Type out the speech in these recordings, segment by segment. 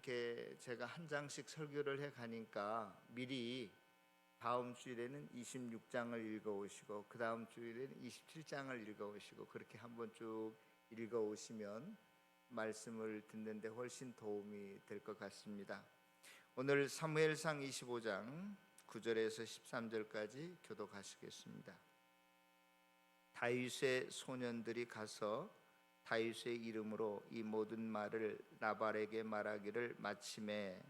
이렇게 제가 한 장씩 설교를 해 가니까 미리 다음 주일에는 26장을 읽어 오시고 그 다음 주일에는 27장을 읽어 오시고 그렇게 한번 쭉 읽어 오시면 말씀을 듣는데 훨씬 도움이 될 것 같습니다. 오늘 사무엘상 25장 9절에서 13절까지 교독하시겠습니다. 다윗의 소년들이 가서 다윗의 이름으로 이 모든 말을 나발에게 말하기를 마침에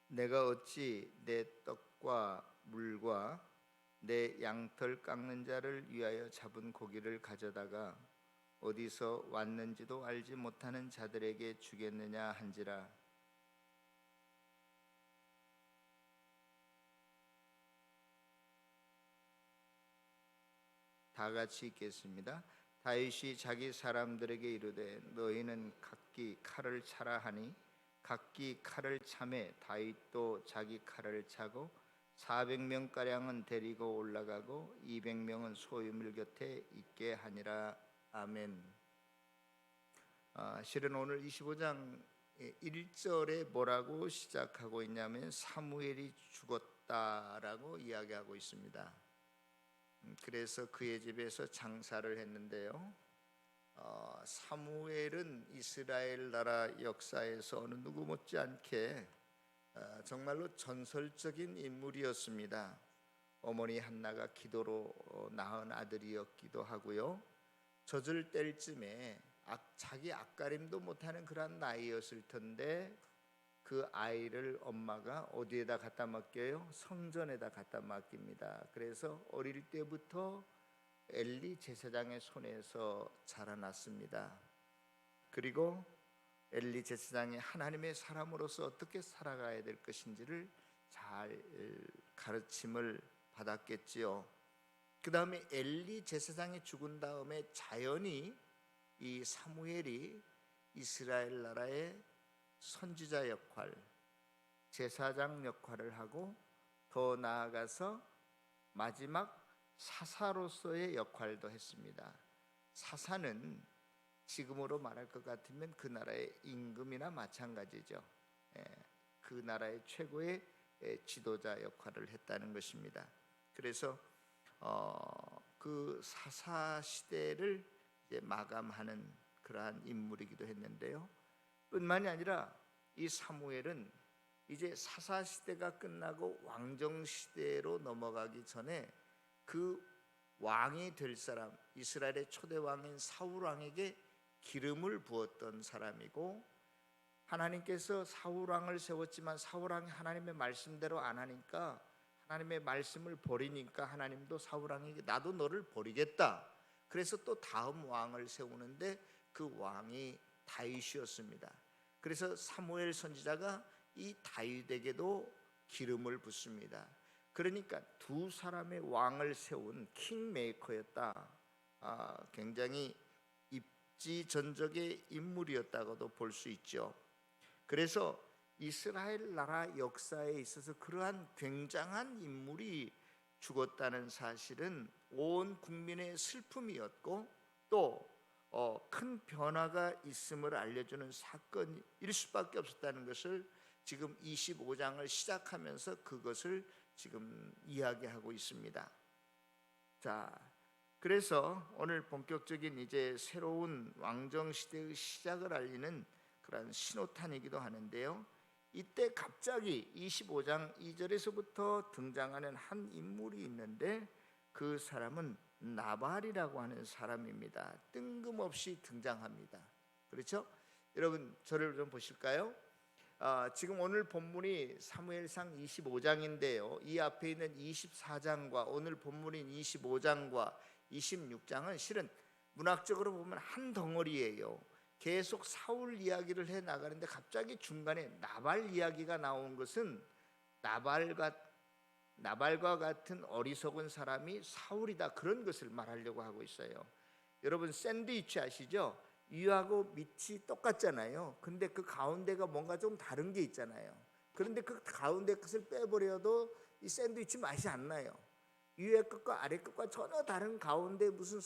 내가 어찌 내 떡과 물과 내 양털 깎는 자를 위하여 잡은 고기를 가져다가 어디서 왔는지도 알지 못하는 자들에게 주겠느냐 한지라. 다 같이 읽겠습니다. 다윗이 자기 사람들에게 이르되 너희는 각기 칼을 차라 하니 각기 칼을 차매 다윗도 자기 칼을 차고 400명 가량은 데리고 올라가고 200명은 소유물 곁에 있게 하니라. 아멘. 실은 오늘 25장 1절에 뭐라고 시작하고 있냐면 사무엘이 죽었다라고 이야기하고 있습니다. 그래서 그의 집에서 장사를 했는데요. 사무엘은 이스라엘 나라 역사에서 어느 누구 못지않게 정말로 전설적인 인물이었습니다. 어머니 한나가 기도로 낳은 아들이었기도 하고요. 젖을 뗄 쯤에 자기 앞가림도 못하는 그런 나이였을 텐데 그 아이를 엄마가 어디에다 갖다 맡겨요? 성전에다 갖다 맡깁니다. 그래서 어릴 때부터 엘리 제사장의 손에서 자라났습니다. 그리고 엘리 제사장이 하나님의 사람으로서 어떻게 살아가야 될 것인지를 잘 가르침을 받았겠지요. 그 다음에 엘리 제사장이 죽은 다음에 자연히 이 사무엘이 이스라엘 나라의 선지자 역할, 제사장 역할을 하고 더 나아가서 마지막 사사로서의 역할도 했습니다. 사사는 지금으로 말할 것 같으면 그 나라의 임금이나 마찬가지죠. 그 나라의 최고의 지도자 역할을 했다는 것입니다. 그래서 그 사사 시대를 이제 마감하는 그러한 인물이기도 했는데요. 뿐만이 아니라 이 사무엘은 이제 사사 시대가 끝나고 왕정 시대로 넘어가기 전에 그 왕이 될 사람, 이스라엘의 초대 왕인 사울 왕에게 기름을 부었던 사람이고, 하나님께서 사울 왕을 세웠지만 사울 왕이 하나님의 말씀대로 안 하니까 하나님의 말씀을 버리니까 하나님도 사울 왕에게 나도 너를 버리겠다. 그래서 또 다음 왕을 세우는데 그 왕이 다윗이었습니다. 그래서 사무엘 선지자가 이 다윗에게도 기름을 붓습니다. 그러니까 두 사람의 왕을 세운 킹메이커였다. 굉장히 입지전적의 인물이었다고도 볼 수 있죠. 그래서 이스라엘 나라 역사에 있어서 그러한 굉장한 인물이 죽었다는 사실은 온 국민의 슬픔이었고 또 큰 변화가 있음을 알려주는 사건일 수밖에 없었다는 것을 지금 25장을 시작하면서 그것을 지금 이야기하고 있습니다. 자, 그래서 오늘 본격적인 이제 새로운 왕정 시대의 시작을 알리는 그런 신호탄이기도 하는데요. 이때 갑자기 25장 2절에서부터 등장하는 한 인물이 있는데 그 사람은 나발이라고 하는 사람입니다. 뜬금없이 등장합니다. 그렇죠? 여러분 저를 좀 보실까요? 지금 오늘 본문이 사무엘상 25장인데요. 이 앞에 있는 24장과 오늘 본문인 25장과 26장은 실은 문학적으로 보면 한 덩어리예요. 계속 사울 이야기를 해 나가는데 갑자기 중간에 나발 이야기가 나온 것은 나발과 같은 어리석은 사람이 사울이다, 그런 것을 말하려고 하고 있어요. 여러분 샌드위치 아시죠? 위하고 밑이 똑같잖아요. 근데 그 가운데가 뭔가 좀 다른 게 있잖아요. 그런데 그 가운데 것을 빼버려도 이 샌드위치 맛이 안 나요. 위에 끝과 아래 끝과 전혀 다른 가운데 무슨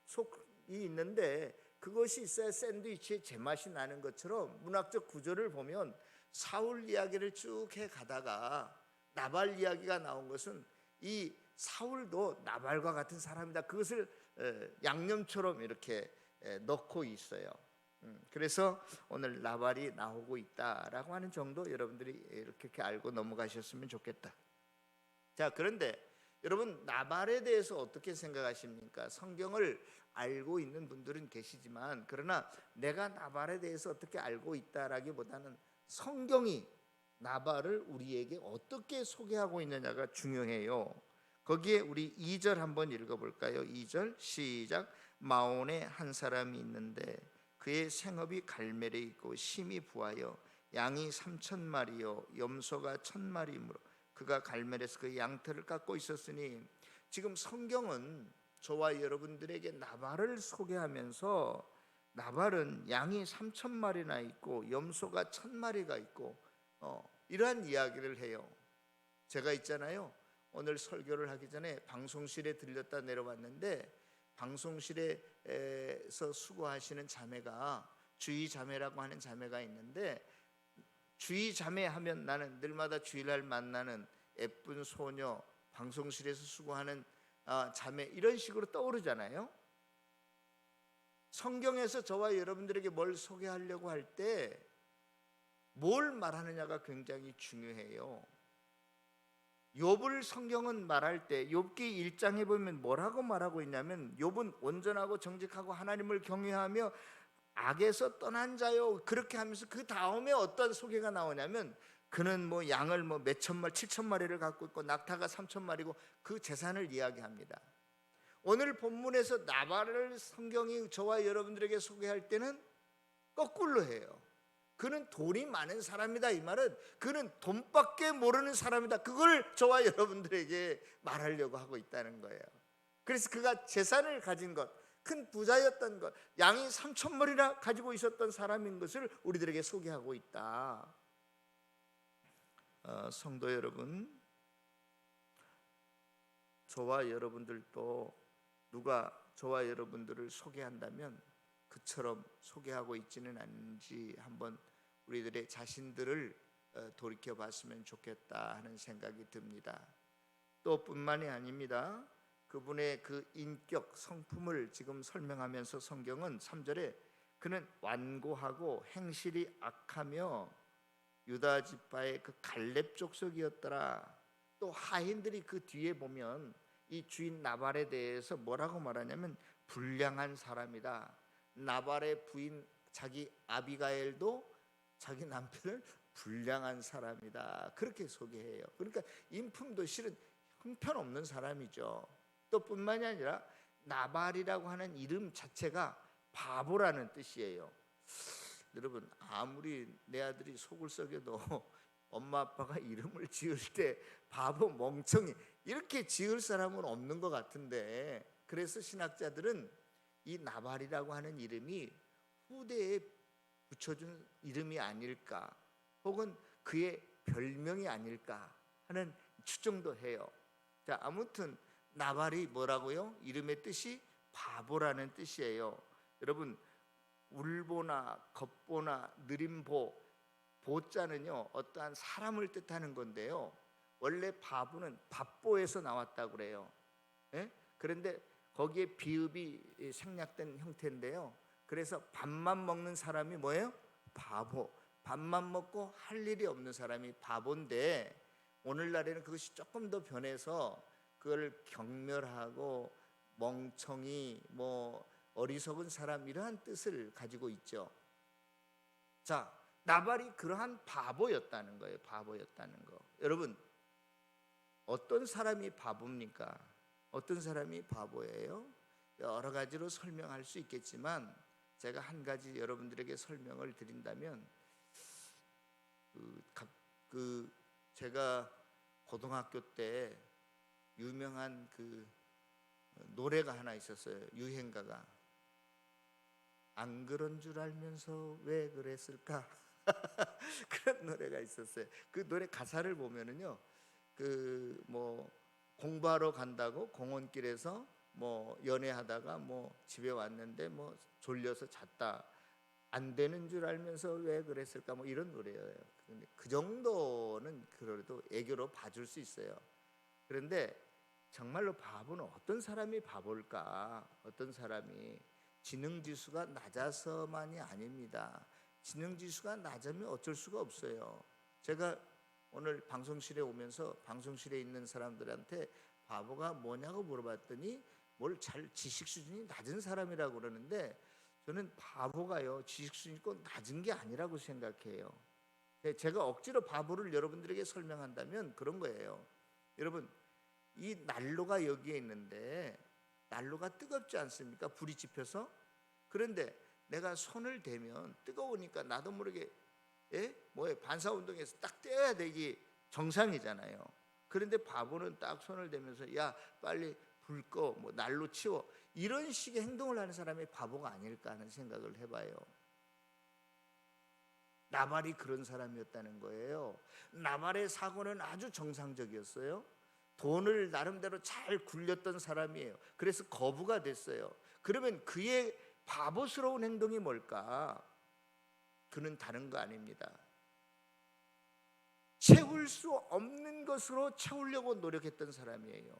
속이 있는데 그것이 있어야 샌드위치의 제맛이 나는 것처럼 문학적 구조를 보면 사울 이야기를 쭉 해 가다가 나발 이야기가 나온 것은 이 사울도 나발과 같은 사람이다. 그것을 양념처럼 이렇게 넣고 있어요. 그래서 오늘 나발이 나오고 있다라고 하는 정도 여러분들이 이렇게 알고 넘어가셨으면 좋겠다. 자, 그런데 여러분 나발에 대해서 어떻게 생각하십니까? 성경을 알고 있는 분들은 계시지만 그러나 내가 나발에 대해서 어떻게 알고 있다라기보다는 성경이 나발을 우리에게 어떻게 소개하고 있느냐가 중요해요. 거기에 우리 2절 한번 읽어볼까요? 2절 시작. 마온에 한 사람이 있는데 그의 생업이 갈멜에 있고 심이 부하여 양이 3,000마리요 염소가 1,000마리이므로 그가 갈멜에서 그 양털을 깎고 있었으니, 지금 성경은 저와 여러분들에게 나발을 소개하면서 나발은 양이 3,000마리나 있고 염소가 1,000마리가 있고 이러한 이야기를 해요. 제가 있잖아요, 오늘 설교를 하기 전에 방송실에 들렸다 내려왔는데 방송실에서 수고하시는 자매가 주의 자매라고 하는 자매가 있는데, 주의 자매 하면 나는 늘마다 주일날 만나는 예쁜 소녀, 방송실에서 수고하는 자매 이런 식으로 떠오르잖아요. 성경에서 저와 여러분들에게 뭘 소개하려고 할 때 뭘 말하느냐가 굉장히 중요해요. 욥을 성경은 말할 때 욥기 1장에 보면 뭐라고 말하고 있냐면, 욥은 온전하고 정직하고 하나님을 경외하며 악에서 떠난 자요, 그렇게 하면서 그 다음에 어떤 소개가 나오냐면 그는 뭐 양을 뭐 몇천 마리 7,000마리를 갖고 있고 낙타가 3,000마리고 그 재산을 이야기합니다. 오늘 본문에서 나발을 성경이 저와 여러분들에게 소개할 때는 거꾸로 해요. 그는 돈이 많은 사람이다. 이 말은 그는 돈밖에 모르는 사람이다. 그걸 저와 여러분들에게 말하려고 하고 있다는 거예요. 그래서 그가 재산을 가진 것, 큰 부자였던 것, 양이 3,000마리나 가지고 있었던 사람인 것을 우리들에게 소개하고 있다. 성도 여러분, 저와 여러분들도 누가 저와 여러분들을 소개한다면 그처럼 소개하고 있지는 않은지 한번 우리들의 자신들을 돌이켜 봤으면 좋겠다 하는 생각이 듭니다. 또 뿐만이 아닙니다. 그분의 그 인격 성품을 지금 설명하면서 성경은 3절에 그는 완고하고 행실이 악하며 유다 지파의 그 갈렙 족속이었더라. 또 하인들이 그 뒤에 보면 이 주인 나발에 대해서 뭐라고 말하냐면 불량한 사람이다. 나발의 부인 자기 아비가엘도 자기 남편을 불량한 사람이다, 그렇게 소개해요. 그러니까 인품도 실은 형편없는 사람이죠. 또 뿐만이 아니라 나발이라고 하는 이름 자체가 바보라는 뜻이에요. 여러분, 아무리 내 아들이 속을 썩여도 엄마 아빠가 이름을 지을 때 바보, 멍청이 이렇게 지을 사람은 없는 것 같은데, 그래서 신학자들은 이 나발이라고 하는 이름이 후대에 붙여준 이름이 아닐까, 혹은 그의 별명이 아닐까 하는 추정도 해요. 자, 아무튼 나발이 뭐라고요? 이름의 뜻이 바보라는 뜻이에요. 여러분, 울보나 겉보나 느림보, 보자는요 어떠한 사람을 뜻하는 건데요, 원래 바보는 밥보에서 나왔다고 그래요. 예? 그런데 거기에 비읍이 생략된 형태인데요, 그래서 밥만 먹는 사람이 뭐예요? 바보. 밥만 먹고 할 일이 없는 사람이 바보인데, 오늘날에는 그것이 조금 더 변해서 그걸 경멸하고 멍청이, 뭐 어리석은 사람, 이러한 뜻을 가지고 있죠. 자, 나발이 그러한 바보였다는 거예요. 바보였다는 거. 여러분, 어떤 사람이 바보입니까? 어떤 사람이 바보예요? 여러 가지로 설명할 수 있겠지만 제가 한 가지 여러분들에게 설명을 드린다면, 제가 고등학교 때 유명한 그 노래가 하나 있었어요. 유행가가 안 그런 줄 알면서 왜 그랬을까? 그런 노래가 있었어요. 그 노래 가사를 보면은요, 그 뭐 공부하러 간다고 공원길에서 뭐 연애하다가 뭐 집에 왔는데 뭐 졸려서 잤다. 안 되는 줄 알면서 왜 그랬을까, 뭐 이런 노래예요. 근데 그 정도는 그래도 애교로 봐줄 수 있어요. 그런데 정말로 바보는 어떤 사람이 바볼까? 어떤 사람이 지능지수가 낮아서만이 아닙니다. 지능지수가 낮으면 어쩔 수가 없어요. 제가 오늘 방송실에 오면서 방송실에 있는 사람들한테 바보가 뭐냐고 물어봤더니 뭘 잘 지식 수준이 낮은 사람이라고 그러는데, 저는 바보가요 지식 수준이 꼭 낮은 게 아니라고 생각해요. 제가 억지로 바보를 여러분들에게 설명한다면 그런 거예요. 여러분, 이 난로가 여기에 있는데 난로가 뜨겁지 않습니까? 불이 지펴서. 그런데 내가 손을 대면 뜨거우니까 나도 모르게 뭐에 반사운동에서 딱 떼어야 되기 정상이잖아요. 그런데 바보는 딱 손을 대면서 야 빨리 불 꺼, 뭐 난로 치워, 이런 식의 행동을 하는 사람이 바보가 아닐까 하는 생각을 해봐요. 나발이 그런 사람이었다는 거예요. 나발의 사고는 아주 정상적이었어요. 돈을 나름대로 잘 굴렸던 사람이에요. 그래서 거부가 됐어요. 그러면 그의 바보스러운 행동이 뭘까? 그는 다른 거 아닙니다. 채울 수 없는 것으로 채우려고 노력했던 사람이에요.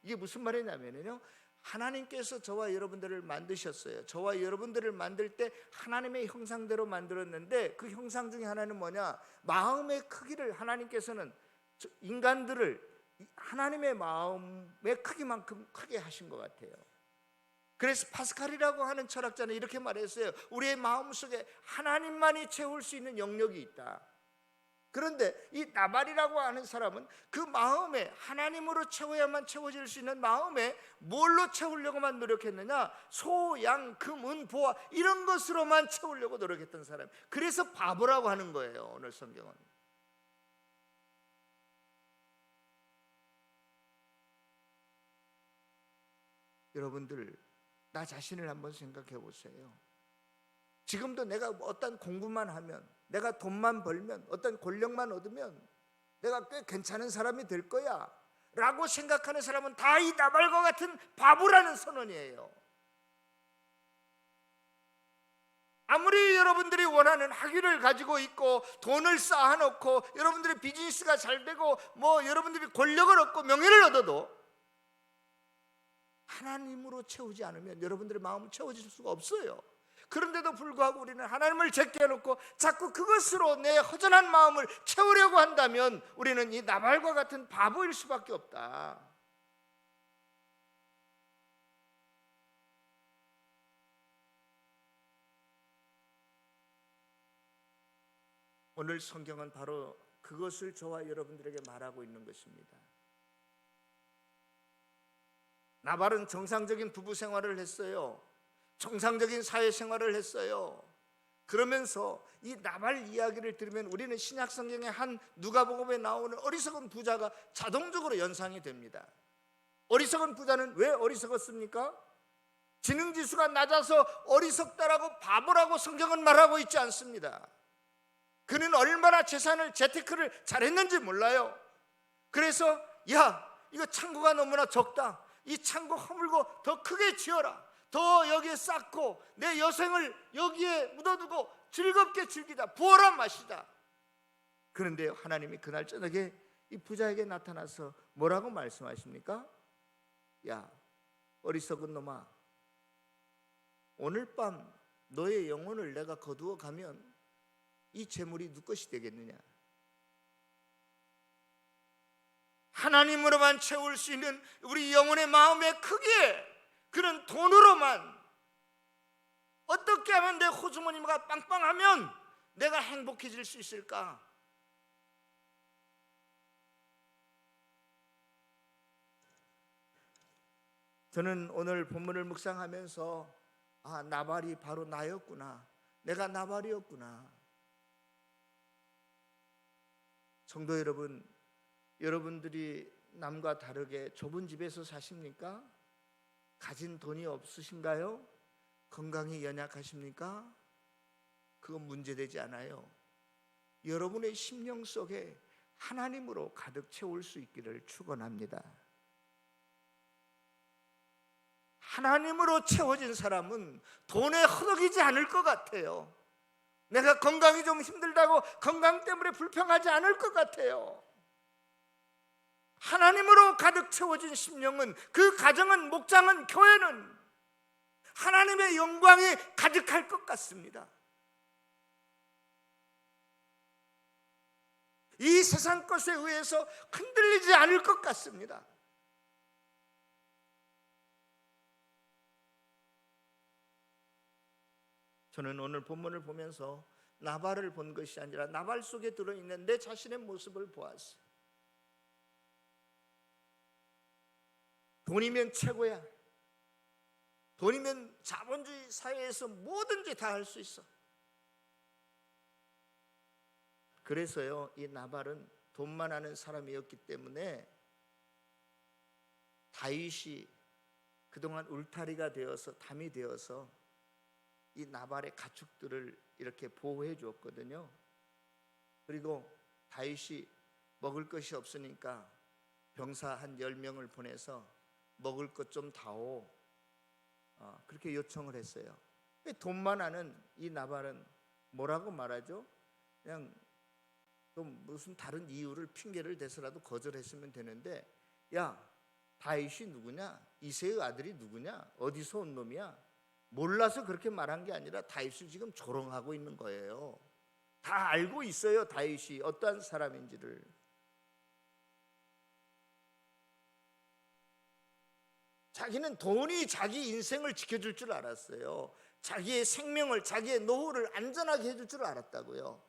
이게 무슨 말이냐면요, 하나님께서 저와 여러분들을 만드셨어요. 저와 여러분들을 만들 때 하나님의 형상대로 만들었는데, 그 형상 중에 하나는 뭐냐? 마음의 크기를 하나님께서는 인간들을 하나님의 마음의 크기만큼 크게 하신 것 같아요. 그래서 파스칼이라고 하는 철학자는 이렇게 말했어요. 우리의 마음속에 하나님만이 채울 수 있는 영역이 있다. 그런데 이 나발이라고 하는 사람은 그 마음에 하나님으로 채워야만 채워질 수 있는 마음에 뭘로 채우려고만 노력했느냐? 소, 양, 금, 은, 보화 이런 것으로만 채우려고 노력했던 사람. 그래서 바보라고 하는 거예요, 오늘 성경은. 여러분들, 나 자신을 한번 생각해 보세요. 지금도 내가 어떤 공부만 하면, 내가 돈만 벌면, 어떤 권력만 얻으면 내가 꽤 괜찮은 사람이 될 거야 라고 생각하는 사람은 다 이 나발과 같은 바보라는 선언이에요. 아무리 여러분들이 원하는 학위를 가지고 있고 돈을 쌓아놓고 여러분들의 비즈니스가 잘 되고 뭐 여러분들이 권력을 얻고 명예를 얻어도 하나님으로 채우지 않으면 여러분들의 마음은 채워질 수가 없어요. 그런데도 불구하고 우리는 하나님을 제껴놓고 자꾸 그것으로 내 허전한 마음을 채우려고 한다면 우리는 이 나발과 같은 바보일 수밖에 없다. 오늘 성경은 바로 그것을 저와 여러분들에게 말하고 있는 것입니다. 나발은 정상적인 부부 생활을 했어요. 정상적인 사회생활을 했어요. 그러면서 이 나발 이야기를 들으면 우리는 신약 성경의 한 누가복음에 나오는 어리석은 부자가 자동적으로 연상이 됩니다. 어리석은 부자는 왜 어리석었습니까? 지능지수가 낮아서 어리석다라고 바보라고 성경은 말하고 있지 않습니다. 그는 얼마나 재테크를 잘했는지 몰라요. 그래서 야, 이거 창고가 너무나 적다. 이 창고 허물고 더 크게 지어라. 더 여기에 쌓고 내 여생을 여기에 묻어두고 즐겁게 즐기다, 부어라 마시다. 그런데 하나님이 그날 저녁에 이 부자에게 나타나서 뭐라고 말씀하십니까? 야, 어리석은 놈아, 오늘 밤 너의 영혼을 내가 거두어 가면 이 재물이 누구 것이 되겠느냐? 하나님으로만 채울 수 있는 우리 영혼의 마음의 크기에 그런 돈으로만 어떻게 하면 내 호주머니가 빵빵하면 내가 행복해질 수 있을까? 저는 오늘 본문을 묵상하면서 나발이 바로 나였구나. 내가 나발이었구나. 성도 여러분, 여러분들이 남과 다르게 좁은 집에서 사십니까? 가진 돈이 없으신가요? 건강이 연약하십니까? 그건 문제되지 않아요. 여러분의 심령 속에 하나님으로 가득 채울 수 있기를 축원합니다. 하나님으로 채워진 사람은 돈에 허덕이지 않을 것 같아요. 내가 건강이 좀 힘들다고 건강 때문에 불평하지 않을 것 같아요. 하나님으로 가득 채워진 심령은, 그 가정은, 목장은, 교회는 하나님의 영광이 가득할 것 같습니다. 이 세상 것에 의해서 흔들리지 않을 것 같습니다. 저는 오늘 본문을 보면서 나발을 본 것이 아니라 나발 속에 들어있는 내 자신의 모습을 보았어요. 돈이면 최고야. 돈이면 자본주의 사회에서 뭐든지 다 할 수 있어. 그래서요, 이 나발은 돈만 아는 사람이었기 때문에 다윗이 그동안 울타리가 되어서, 담이 되어서 이 나발의 가축들을 이렇게 보호해 주었거든요. 그리고 다윗이 먹을 것이 없으니까 병사 한 10명을 보내서 먹을 것 좀 다오, 그렇게 요청을 했어요. 돈만 아는 이 나발은 뭐라고 말하죠? 그냥 좀 무슨 다른 이유를, 핑계를 대서라도 거절했으면 되는데, 야, 다윗이 누구냐? 이새의 아들이 누구냐? 어디서 온 놈이야? 몰라서 그렇게 말한 게 아니라 다윗을 지금 조롱하고 있는 거예요. 다 알고 있어요, 다윗이 어떠한 사람인지를. 자기는 돈이 자기 인생을 지켜줄 줄 알았어요. 자기의 생명을, 자기의 노후를 안전하게 해줄 줄 알았다고요.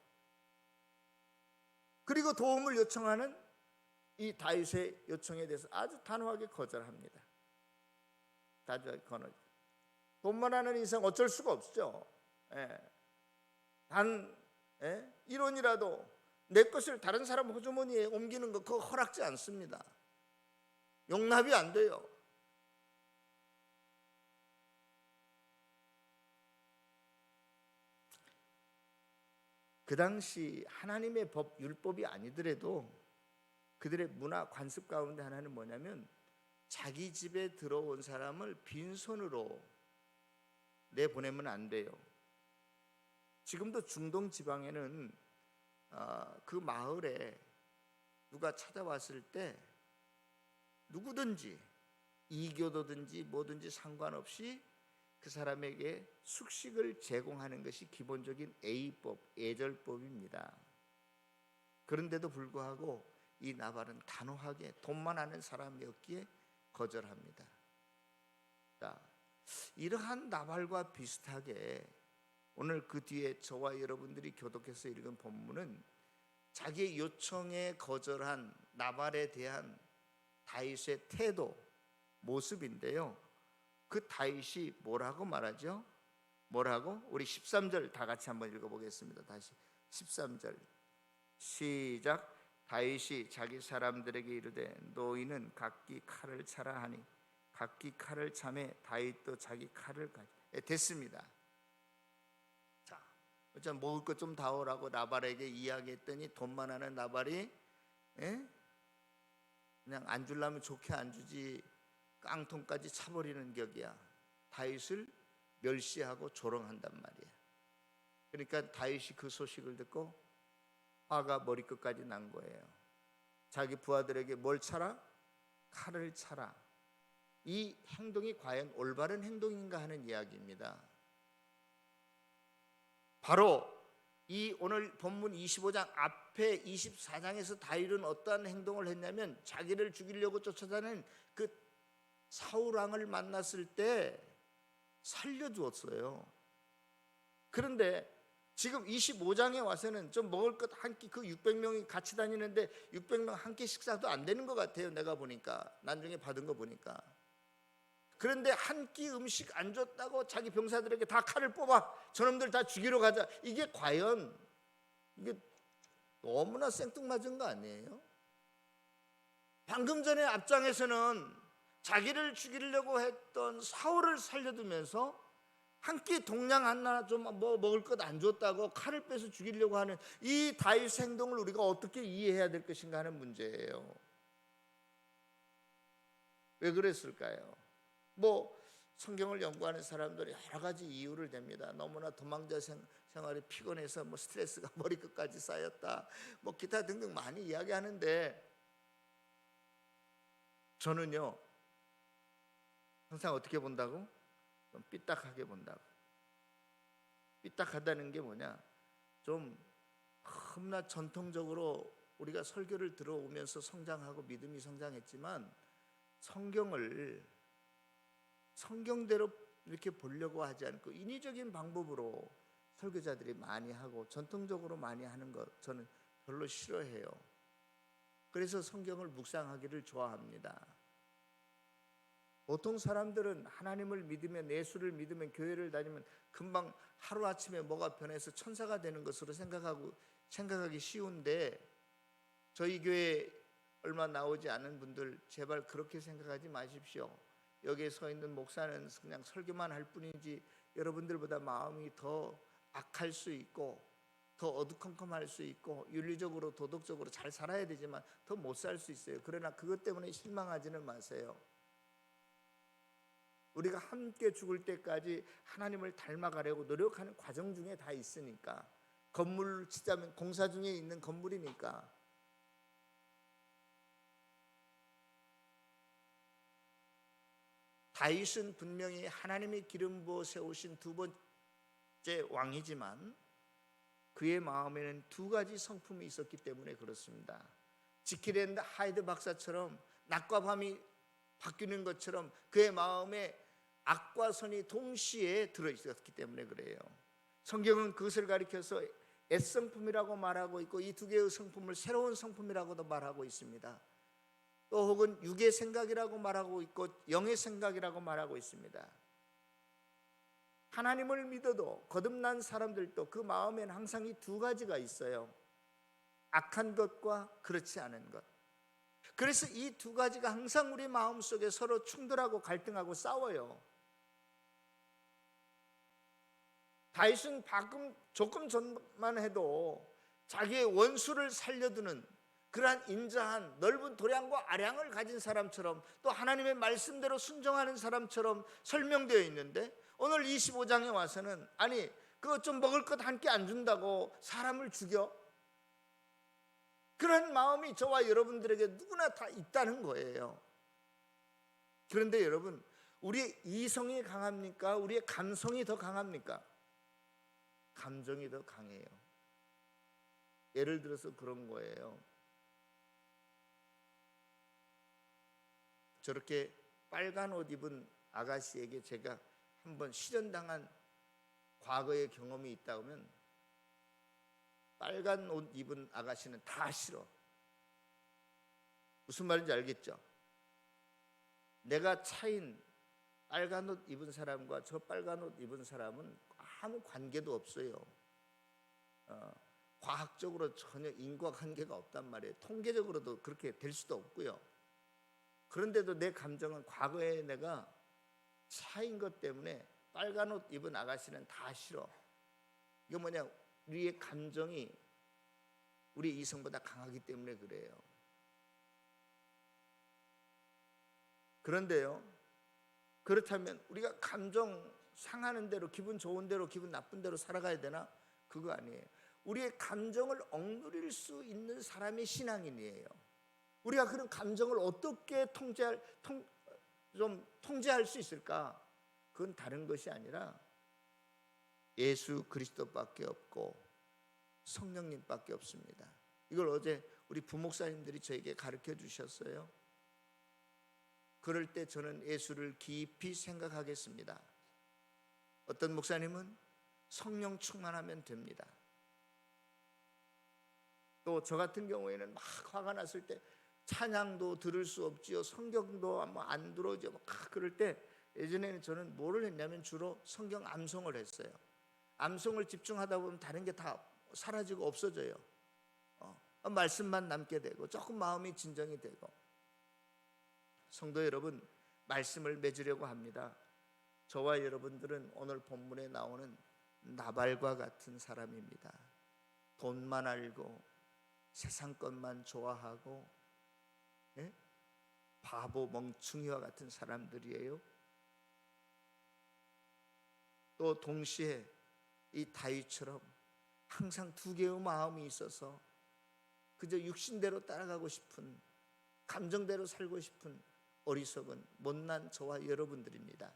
그리고 도움을 요청하는 이 다윗의 요청에 대해서 아주 단호하게 거절합니다. 단호하게 거절. 돈만 하는 인생 어쩔 수가 없죠. 단 1원이라도 내 것을 다른 사람 호주머니에 옮기는 거, 그거 허락지 않습니다. 용납이 안 돼요. 그 당시 하나님의 법, 율법이 아니더라도 그들의 문화 관습 가운데 하나는 뭐냐면, 자기 집에 들어온 사람을 빈손으로 내보내면 안 돼요. 지금도 중동 지방에는 그 마을에 누가 찾아왔을 때 누구든지, 이교도든지 뭐든지 상관없이 그 사람에게 숙식을 제공하는 것이 기본적인 A법, 예절법입니다. 그런데도 불구하고 이 나발은 단호하게 돈만 아는 사람이었기에 거절합니다. 자, 이러한 나발과 비슷하게 오늘 그 뒤에 저와 여러분들이 교독해서 읽은 본문은 자기의 요청에 거절한 나발에 대한 다윗의 태도, 모습인데요. 그 다윗이 뭐라고 말하죠? 뭐라고? 우리 13절 다 같이 한번 읽어보겠습니다. 다시 13절 시작. 다윗이 자기 사람들에게 이르되 너희는 각기 칼을 차라 하니 각기 칼을 차매 다윗도 자기 칼을 됐습니다. 자, 어쩌면 먹을 것 좀 다오라고 나발에게 이야기했더니 돈만 하는 나발이 그냥 안 주려면 좋게 안 주지 깡통까지 차버리는 격이야. 다윗을 멸시하고 조롱한단 말이야. 그러니까 다윗이 그 소식을 듣고 화가 머리끝까지 난 거예요. 자기 부하들에게 뭘 차라? 칼을 차라. 이 행동이 과연 올바른 행동인가 하는 이야기입니다. 바로 이 오늘 본문 25장 앞에 24장에서 다윗은 어떠한 행동을 했냐면, 자기를 죽이려고 쫓아다니는 그 사울 왕을 만났을 때 살려주었어요. 그런데 지금 25장에 와서는 좀 먹을 것 한 끼, 그 600명이 같이 다니는데 600명 한 끼 식사도 안 되는 것 같아요. 내가 보니까, 나중에 받은 거 보니까. 그런데 한 끼 음식 안 줬다고 자기 병사들에게 다 칼을 뽑아 저놈들 다 죽이러 가자. 이게 과연 이게 너무나 생뚱맞은 거 아니에요? 방금 전에 앞장에서는 자기를 죽이려고 했던 사울을 살려두면서 한 끼 동량 하나 좀 뭐 먹을 것 안 줬다고 칼을 빼서 죽이려고 하는 이 다윗 행동을 우리가 어떻게 이해해야 될 것인가 하는 문제예요. 왜 그랬을까요? 뭐 성경을 연구하는 사람들이 여러 가지 이유를 댑니다. 너무나 도망자 생활이 피곤해서 뭐 스트레스가 머리끝까지 쌓였다, 뭐 기타 등등 많이 이야기하는데, 저는요 항상 어떻게 본다고? 좀 삐딱하게 본다고. 삐딱하다는 게 뭐냐? 좀 너무나 전통적으로 우리가 설교를 들어오면서 성장하고 믿음이 성장했지만 성경을 성경대로 이렇게 보려고 하지 않고 인위적인 방법으로 설교자들이 많이 하고 전통적으로 많이 하는 것 저는 별로 싫어해요. 그래서 성경을 묵상하기를 좋아합니다. 보통 사람들은 하나님을 믿으면, 예수를 믿으면, 교회를 다니면 금방 하루아침에 뭐가 변해서 천사가 되는 것으로 생각하기 쉬운데, 저희 교회 얼마 나오지 않은 분들 제발 그렇게 생각하지 마십시오. 여기에 서 있는 목사는 그냥 설교만 할 뿐이지 여러분들보다 마음이 더 악할 수 있고 더 어두컴컴할 수 있고 윤리적으로 도덕적으로 잘 살아야 되지만 더 못 살 수 있어요. 그러나 그것 때문에 실망하지는 마세요. 우리가 함께 죽을 때까지 하나님을 닮아가려고 노력하는 과정 중에 다 있으니까, 건물을 치자면 공사 중에 있는 건물이니까. 다윗은 분명히 하나님이 기름 부어 세우신 두 번째 왕이지만 그의 마음에는 두 가지 성품이 있었기 때문에 그렇습니다. 지킬 앤 하이드 박사처럼 낮과 밤이 바뀌는 것처럼 그의 마음에 악과 선이 동시에 들어있었기 때문에 그래요. 성경은 그것을 가리켜서 애성품이라고 말하고 있고 이 두 개의 성품을 새로운 성품이라고도 말하고 있습니다. 또 혹은 육의 생각이라고 말하고 있고 영의 생각이라고 말하고 있습니다. 하나님을 믿어도 거듭난 사람들도 그 마음에는 항상 이 두 가지가 있어요. 악한 것과 그렇지 않은 것. 그래서 이 두 가지가 항상 우리 마음속에 서로 충돌하고 갈등하고 싸워요. 다윗은 방금 조금 전만 해도 자기의 원수를 살려두는 그러한 인자한 넓은 도량과 아량을 가진 사람처럼, 또 하나님의 말씀대로 순종하는 사람처럼 설명되어 있는데, 오늘 25장에 와서는 아니 그거 좀 먹을 것 한 끼 안 준다고 사람을 죽여? 그런 마음이 저와 여러분들에게 누구나 다 있다는 거예요. 그런데 여러분, 우리의 이성이 강합니까? 우리의 감성이 더 강합니까? 감정이 더 강해요. 예를 들어서 그런 거예요. 저렇게 빨간 옷 입은 아가씨에게 제가 한번 실현당한 과거의 경험이 있다 하면, 빨간 옷 입은 아가씨는 다 싫어. 무슨 말인지 알겠죠? 내가 차인 빨간 옷 입은 사람과 저 빨간 옷 입은 사람은 아무 관계도 없어요. 과학적으로 전혀 인과관계가 없단 말이에요. 통계적으로도 그렇게 될 수도 없고요. 그런데도 내 감정은 과거에 내가 차인 것 때문에 빨간 옷 입은 아가씨는 다 싫어. 이거 뭐냐? 우리의 감정이 우리 이성보다 강하기 때문에 그래요. 그런데요, 그렇다면 우리가 감정 상하는 대로, 기분 좋은 대로, 기분 나쁜 대로 살아가야 되나? 그거 아니에요. 우리의 감정을 억누릴 수 있는 사람이 신앙인이에요. 우리가 그런 감정을 어떻게 통제할 수 있을까? 그건 다른 것이 아니라 예수 그리스도밖에 없고 성령님밖에 없습니다. 이걸 어제 우리 부목사님들이 저에게 가르쳐 주셨어요. 그럴 때 저는 예수를 깊이 생각하겠습니다. 어떤 목사님은 성령 충만하면 됩니다. 또 저 같은 경우에는 막 화가 났을 때 찬양도 들을 수 없지요, 성경도 안 들어오죠. 막 그럴 때 예전에는 저는 뭐를 했냐면 주로 성경 암송을 했어요. 암송을 집중하다 보면 다른 게 다 사라지고 없어져요. 말씀만 남게 되고 조금 마음이 진정이 되고. 성도 여러분, 말씀을 맺으려고 합니다. 저와 여러분들은 오늘 본문에 나오는 나발과 같은 사람입니다. 돈만 알고 세상 것만 좋아하고, 예? 바보 멍충이와 같은 사람들이에요. 또 동시에 이 다윗처럼 항상 두 개의 마음이 있어서 그저 육신대로 따라가고 싶은, 감정대로 살고 싶은 어리석은 못난 저와 여러분들입니다.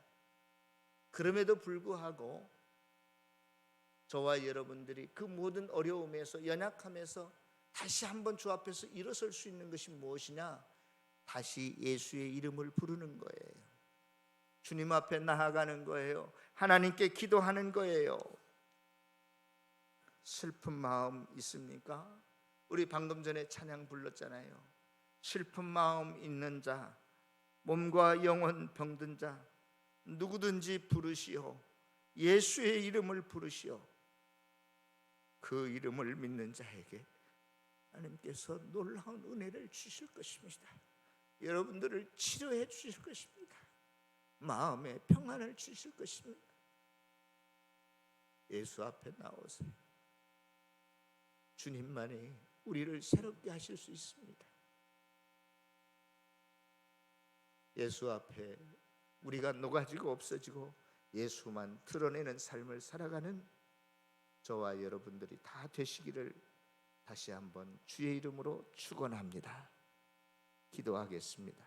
그럼에도 불구하고 저와 여러분들이 그 모든 어려움에서, 연약함에서 다시 한번 주 앞에서 일어설 수 있는 것이 무엇이냐? 다시 예수의 이름을 부르는 거예요. 주님 앞에 나아가는 거예요. 하나님께 기도하는 거예요. 슬픈 마음 있습니까? 우리 방금 전에 찬양 불렀잖아요. 슬픈 마음 있는 자, 몸과 영혼 병든 자 누구든지 부르시오. 예수의 이름을 부르시오. 그 이름을 믿는 자에게 하나님께서 놀라운 은혜를 주실 것입니다. 여러분들을 치료해 주실 것입니다. 마음의 평안을 주실 것입니다. 예수 앞에 나오세요. 주님만이 우리를 새롭게 하실 수 있습니다. 예수 앞에 우리가 녹아지고 없어지고 예수만 드러내는 삶을 살아가는 저와 여러분들이 다 되시기를 다시 한번 주의 이름으로 축원합니다. 기도하겠습니다.